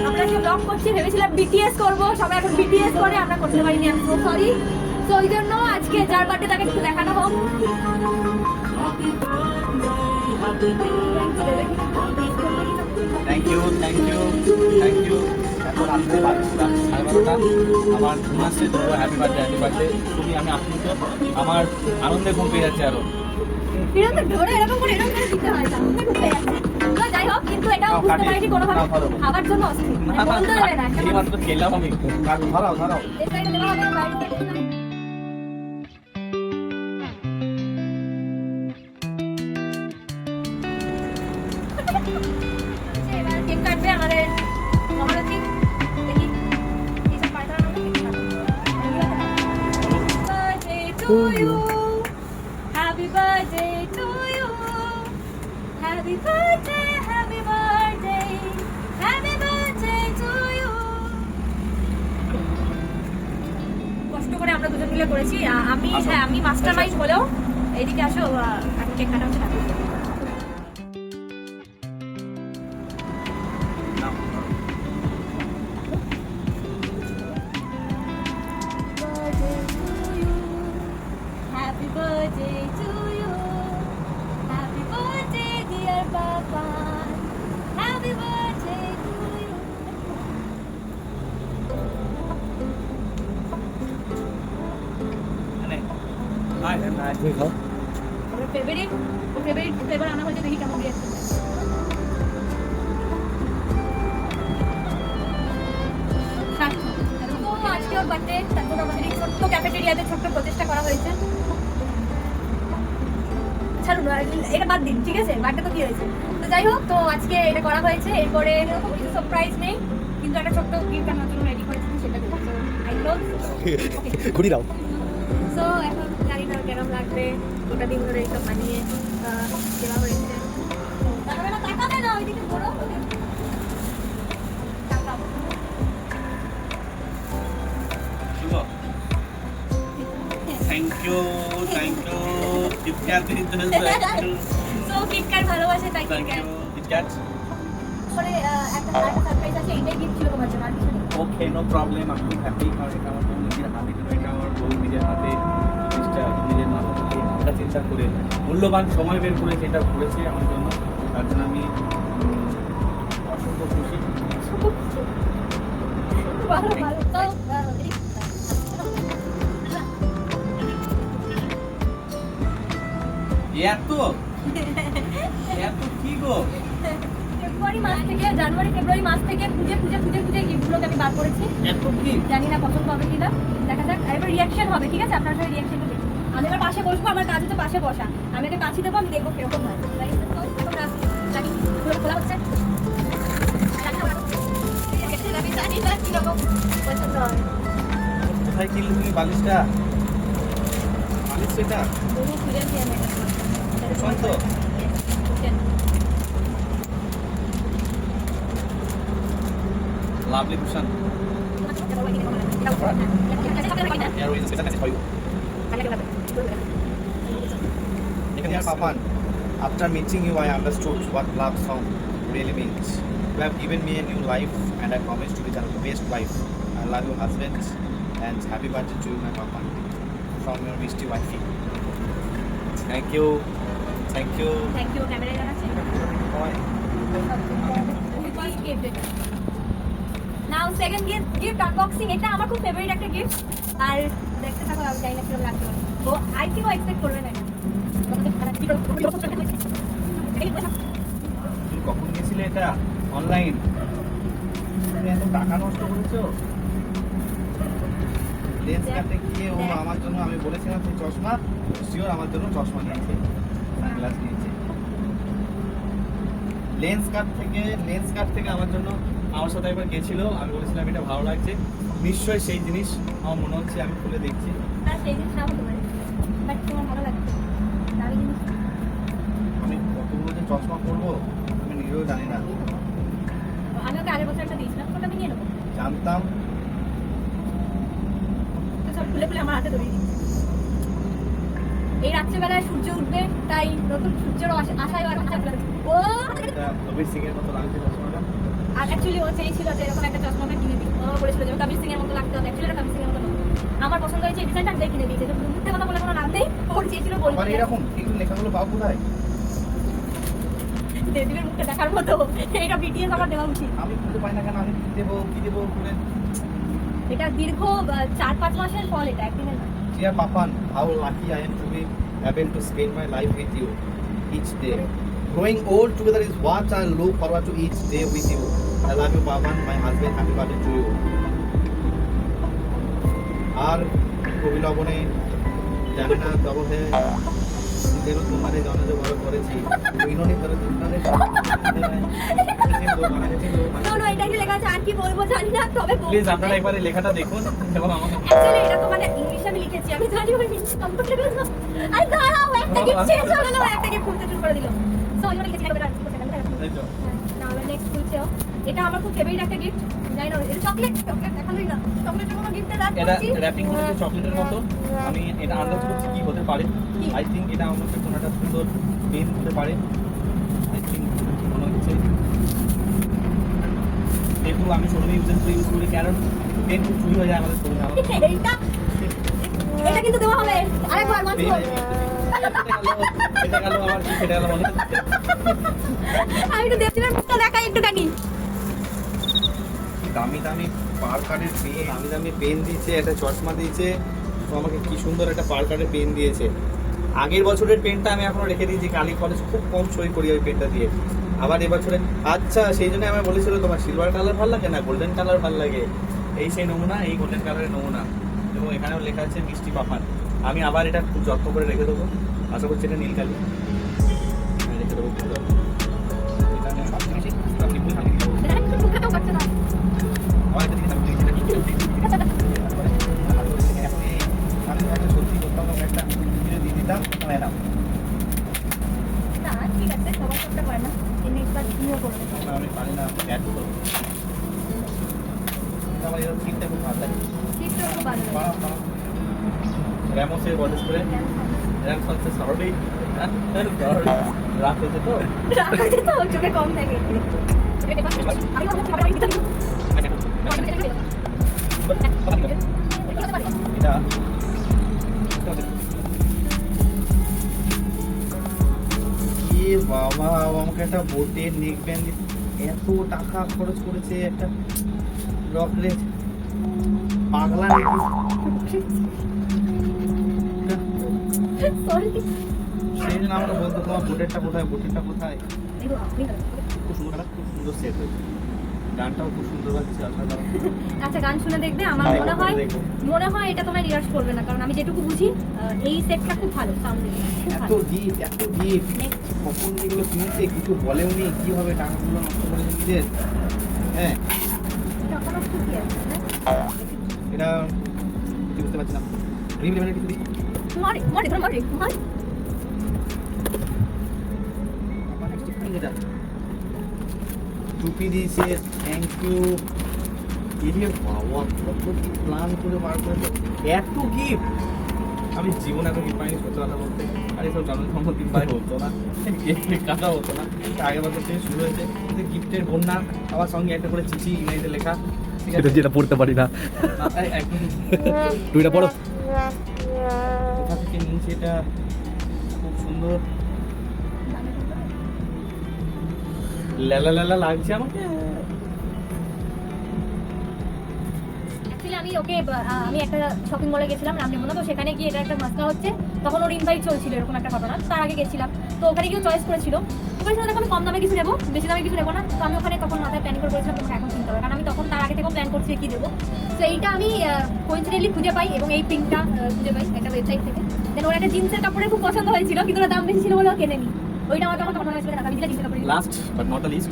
আমরা যে ব্লগ করছি ভেবেছিলাম বিটিএস করবো, সবাই এখন বিটিএস করে, আমরা করতে পারিনি, আমি সো সরি। তো ওই জন্য আজকে যার বার্থডে তাকে একটু দেখানো হোক। Thank you thank you thank you. এখন রাত্রে 12:30 আমার ঘুম আসছে, তবুও হ্যাপি বার্থডে। খুবই আমি আপ্লুত, আমার আনন্দে ঘুম পেয়ে যাচ্ছে আরো। যাই হোক, কিন্তু এটাও বুঝতে পারিনি কোনোভাবে খাবার জন্য অস্থির, বন্ধ দেবে না। এইমাত্র খেলাম আমি, ধরাও ধরাও। এবার কেক কাটবে আমাদের মহারথী। দেখি এইসব পায়তারা to you, happy birthday to you, happy birthday, happy birthday, happy birthday to you. কষ্ট করে আমরা দুজন মিলে করেছি, আমি মাস্টারমাইন্ড হলেও এইদিকে আসো, এখন কেক কাটা হচ্ছে। Happy birthday to you, happy birthday dear Papa, happy birthday to you. আমার ফেভারিট ফ্লেভার আনা হয়েছে, দেখি কেমন দিয়েছে। আজকে ওর বার্থডে, তারপর আমাদের এই ছোট্ট ক্যাফেটেরিয়াতে ছোট্ট প্রচেষ্টা করা হয়েছে। ছাড়ুন, এটা বাদ দিন, ঠিক আছে, বার্থডে তো কি হয়েছে। তো যাই হোক, তো আজকে এটা করা হয়েছে। এরপরে এরকম কিছু সারপ্রাইজ নেই, কিন্তু একটা ছোট্ট গিফট আমার জন্য রেডি করেছি, সেটা ঘুরি দাও। সো এখন জানি না কেরম লাগবে, গোটা দিন ধরে এইসব বানিয়ে দেওয়া হয়েছে। তাকাবে না ওইদিকে, বড় থ্যাংক ইউ কিটক্যাট দিতে সো কিটক্যাট ভালোবাসে, তাই কিটক্যাট। পরে একটা সারপ্রাইজ আছে, এইটাই গিফট ছিল তোমার জন্য, আর কিছু নেই। ওকে, নো প্রবলেম, আমি হ্যাপি। কারণ এটা আমার নিজের হাতে, কিন্তু এটা আমার বউ নিজের হাতে জিনিসটা নিজের মাথা থেকে এটা চিন্তা করে মূল্যবান সময় বের করে যেটা করেছে আমার জন্য, তার জন্য আমি অসংখ্য খুশি। ভালো তো এত কি গো, জানুয়ারি ফেব্রুয়ারি মাস থেকে খুঁজে গিফটগুলোকে আমি বার করেছি। এত কি জানি না পছন্দ হবে কিনা, দেখা যাক। এবার রিয়াকশন হবে, ঠিক আছে, আপনার সাথে রিয়াকশনটা দেখি। আমি এবার পাশে বসবো, আমার কাজ হচ্ছে পাশে বসা, আমি একটা কাছি দেবো, আমি দেখবো কিরকম হয়। খোলা হচ্ছে, আমি জানি না কিরকম পছন্দ হবে। কোথায় কিনলে তুমি বালিশটা? বালিশ সেটা বহু খুঁজেছি আমি শান্ত। Lovely cushion. Papan, after meeting you, I understood what love song really means. You have given me a new life, and I promise to be the best wife. I love you, husband, and happy birthday to you, my Papan. From your misty wifey. Thank you. Thank you. ক্যামেরায় দেখাচ্ছি। Now second gift unboxing. এটা আমার খুব favourite একটা gift, আর দেখতে থাকো, আমি জানি না কিরকম লাগবে। তো আই থিঙ্ক ও এক্সপেক্ট করবে না। কখন গেছিলে এটা? অনলাইন? এত টাকা নষ্ট করেছো লেন্স কাটে গিয়ে ও আমার জন্য, আমি বলেছিলাম যে চশমা, শিওর আমার জন্য চশমা নিয়েছে, সানগ্লাস নিয়েছে। লেন্স কাট থেকে আমার জন্য, আমার সাথে একবার গেছিল, আমি বলেছিলাম এটা ভালো লাগছে, নিশ্চয়ই সেই জিনিস আমার মনে হচ্ছে। আমি খুলে দেখছি, সেই জিনিস না হতে পারে, বাট তোমার ভালো লাগছে। আমি কতগুলো যে চশমা পরবো আমি নিজেও জানি না। আমি ওকে আগের বছর একটা দিয়েছিলাম, ওটা আমি নিয়ে নেবো। জানতাম। তো সব খুলে খুলে আমার হাতে ধরিয়ে দিচ্ছে। এই রাত্রেবেলায় সূর্য উঠবে, তাই নতুন সূর্যের আশায় আর ও কবির সিং এর মতো লাগছে চশমাটা। আর অ্যাকচুয়ালি ও চেয়েছিল যে এরকম একটা চশমা আমরা কিনে দিই। ও বলেছিল যে কবির সিং এর মতো লাগতে হবে, অ্যাকচুয়ালি কবির সিং এর মতো না। আমার পছন্দ হয়েছে ডিজাইনটা, আমি কিনে দিয়েছি। মুখে কথা বলে কোনো নাম নেই, ওর চেয়েছিল বলতে। আবার এরকম একটু লেখাগুলো পাবো কোথায়? দেবীর মুখে দেখার মতো এটা বিটিএস আমার দেওয়া উচিত। আমি খুঁজে পাই না কেন, আমি কি দেবো করে। এটা দীর্ঘ 4-5 মাসের ফল, এটা একদিনের না। Dear Papan, how lucky I am to be able to spend my life with you each day. Growing old together is what I look forward to each day with you. I love you, Papan, my husband. Happy birthday to you. আর কবি লবণে জানে না তবে তেরো তোমারে জানা যে বড় করেছি বিনোনি করে তোমারে No, no, এটা কি লেখা আছে আর কি বলবো জানি না, তবে প্লিজ আপনারা একবার এই লেখাটা দেখুন এবং আমাকে অ্যাকচুয়ালি এটা তো মানে ইংলিশে আমি লিখেছি, আমি জানি না কমফোর্টেবল না। আই দাঁড়াও, একটা গিফট শেষ হলো না, একটা গিফট খুলতে শুরু করে দিল। সো আমি লিখেছি এটা এই তো না, আমরা নেক্সট খুলছে। এটা আমার খুব ফেভারিট একটা গিফট, জানি না এটা চকলেট দেখালোই না, চকলেটের কোনো গিফটে রাখ এটা র‍্যাপিং করেছে চকলেটের মতো। আমি এটা আন্দাজ করছি কি হতে পারে। কি? আই থিংক এটা আমার কাছে কোনো একটা সুন্দর পেন হতে পারে। আই থিংক মনে হচ্ছে যেহেতু আমি শোরুমে ইউজ করি, কারণ পেন খুব চুরি হয়ে যায় আমাদের শোরুমে। এইটা এটা কিন্তু দেওয়া হবে আরেকবার মাত্র। এটা গেল আমার কি সেটা গেল মনে হচ্ছে। আমি তো দেখছিলাম তো দেখাই একটুখানি। দামি দামি পার্কারের পেন, দামি দামি পেন দিয়েছে, একটা চশমা দিয়েছে, তো আমাকে কি সুন্দর একটা পার্কারের পেন দিয়েছে। আগের বছরের পেনটা আমি এখনো রেখে দিয়েছি, কালি কলেজ খুব কম সই করি ওই পেনটা দিয়ে। আবার এবছরে আচ্ছা সেই জন্য আমার বলেছিল তোমার সিলভার কালার ভালো লাগে না গোল্ডেন কালার ভালো লাগে, এই সেই নমুনা, এই গোল্ডেন কালারের নমুনা। এবং এখানেও লেখা আছে মিষ্টি পাপান। আমি আবার এটা খুব যত্ন করে রেখে দেবো, আশা করছি এটা নীলকালি রেখে দেবো। এখানে সব জিনিসই আমি ভালো দেবো। মুখেও করছে না। আমার এটা দিকে আমি সত্যি করতাম একটা দিয়ে দিতাম ম্যাডাম। না ঠিক আছে, সবাই করতে পারে না, নেক্সট বার তুমিও করবে। আমি পারি না ক্যাট তো আমার এরকম ঠিকঠাক খুব ভালো লাগে। গিফটও খুব ভালো লাগে। বাড়াও র্যামোসের বডি স্প্রে র্যামস হচ্ছে সরডি রাত হচ্ছে তো রাগ আছে তো, চোখে কম থাকে। আমি ভাবলাম খাবার বাড়ি দিতাম। এটা কি বাবা, আমাকে একটা বোটের নেক ব্যান্ড এত টাকা খরচ করেছে একটা রকলেট পাগলা নাকি। সরি। সেই জন্য আমাকে বলতো তোমার বোটেরটা কোথায়, বোটেরটা কোথায়। দেখো আপনি খুব সুন্দর একটা, খুব সুন্দর সেট হয়েছে, গানটাও খুব সুন্দর লাগছে। আচ্ছা গান শুনে দেখবে, আমার মনে হয় এটা তোমার নিরাশ করবে না, কারণ আমি যেটুকু বুঝি এই সেটটা খুব ভালো সাউন্ড খুব এত ভালো। গিফট, এত গিফট, নেক্সট কখন এগুলো কিনতে কিছু বলেও নি, কিভাবে টাকাগুলো নষ্ট করেছে নিজের। হ্যাঁ টাকা নষ্ট কি আছে? এটা কি বুঝতে পারছি না, রিম রিমের কিছু দিই। মারি মারি ধর মারি মারি। এটা টুপি দিয়েছে, থ্যাংক ইউ। এরিয়া বাবা কত কি প্ল্যান করে বার করেছে, এত গিফট আমি জীবনে এত গিফট পাইনি সত্যি কথা বলতে। আর এইসব জন্মদিন ভাই হতো না, গিফট কাটা হতো না। আগের বছর থেকে শুরু হয়েছে কিন্তু গিফটের বন্যা, আবার সঙ্গে একটা করে চিঠি ইংরেজিতে লেখা। ঠিক আছে, যেটা পড়তে পারি না একদম তুই এটা পড়ো। কোথা থেকে নিয়েছি এটা, খুব সুন্দর লেলা লেলা লাগছে আমাকে। অ্যাকচুয়ালি আমি ওকে আমি একটা শপিং মলে গেছিলাম রামনেমনা, তো সেখানে গিয়ে এটা একটা মাস্কা হচ্ছে, তখন ওর ইনভাইট চলছিল এরকম একটা ঘটনা, তার আগে গেছিলাম। তো ওখানে গিয়ে চয়েস করেছিল, তো বলেছিল দেখো আমি কম দামে কিছু নেবো, বেশি দামে কিছু নেবো না। তো আমি ওখানে তখন মাথায় প্ল্যান করে বলেছিলাম তোমাকে এখন কিনতে হবে, কারণ আমি তখন তার আগে থেকেও প্ল্যান করছি কি দেবো। তো এইটা আমি কোইন্সিডেন্টলি খুঁজে পাই এবং এই পিঙ্কটা খুঁজে পাই একটা ওয়েবসাইট থেকে। দেন ওর একটা জিন্সের কাপড়ে খুব পছন্দ হয়েছিল, কিন্তু ওর দাম বেশি ছিল বলে ও কেনেনি। ওইটা আমার তখন মনে হয়েছিল আমি জিন্সের কাপড় last but not the least,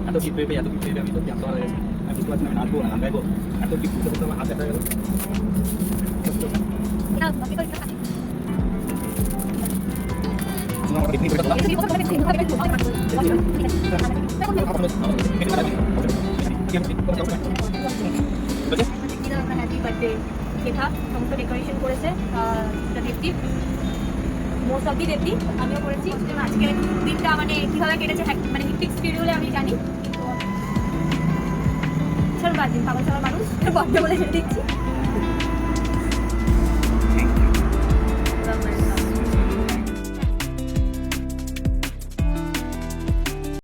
এত গিফট পেয়ে এত গিফট পেয়ে আমি সত্যি জানতে পারা গেছে। আমি বুঝতে পারছি না আমি নাচবো না গান গাইবো, এত গিফট করতে করতে আমার হাত ব্যথা গেল। না বাকি করে কাছে আমার কিডনি পেটে আমি কত করে দেখতে হবে হ্যাপি বার্থডে শেখা সমস্ত ডেকোরেশন করেছে Debdeep, most of the Debdeep. আমিও করেছি। আজকে দিনটা মানে কীভাবে কেটেছে মানে হিকটিক শিডিউলে আমি জানি, কিন্তু ছাড়ো বাদ দিন, পাগল ছাড়া মানুষ বার্থডে বলে ছেড়ে দিচ্ছি।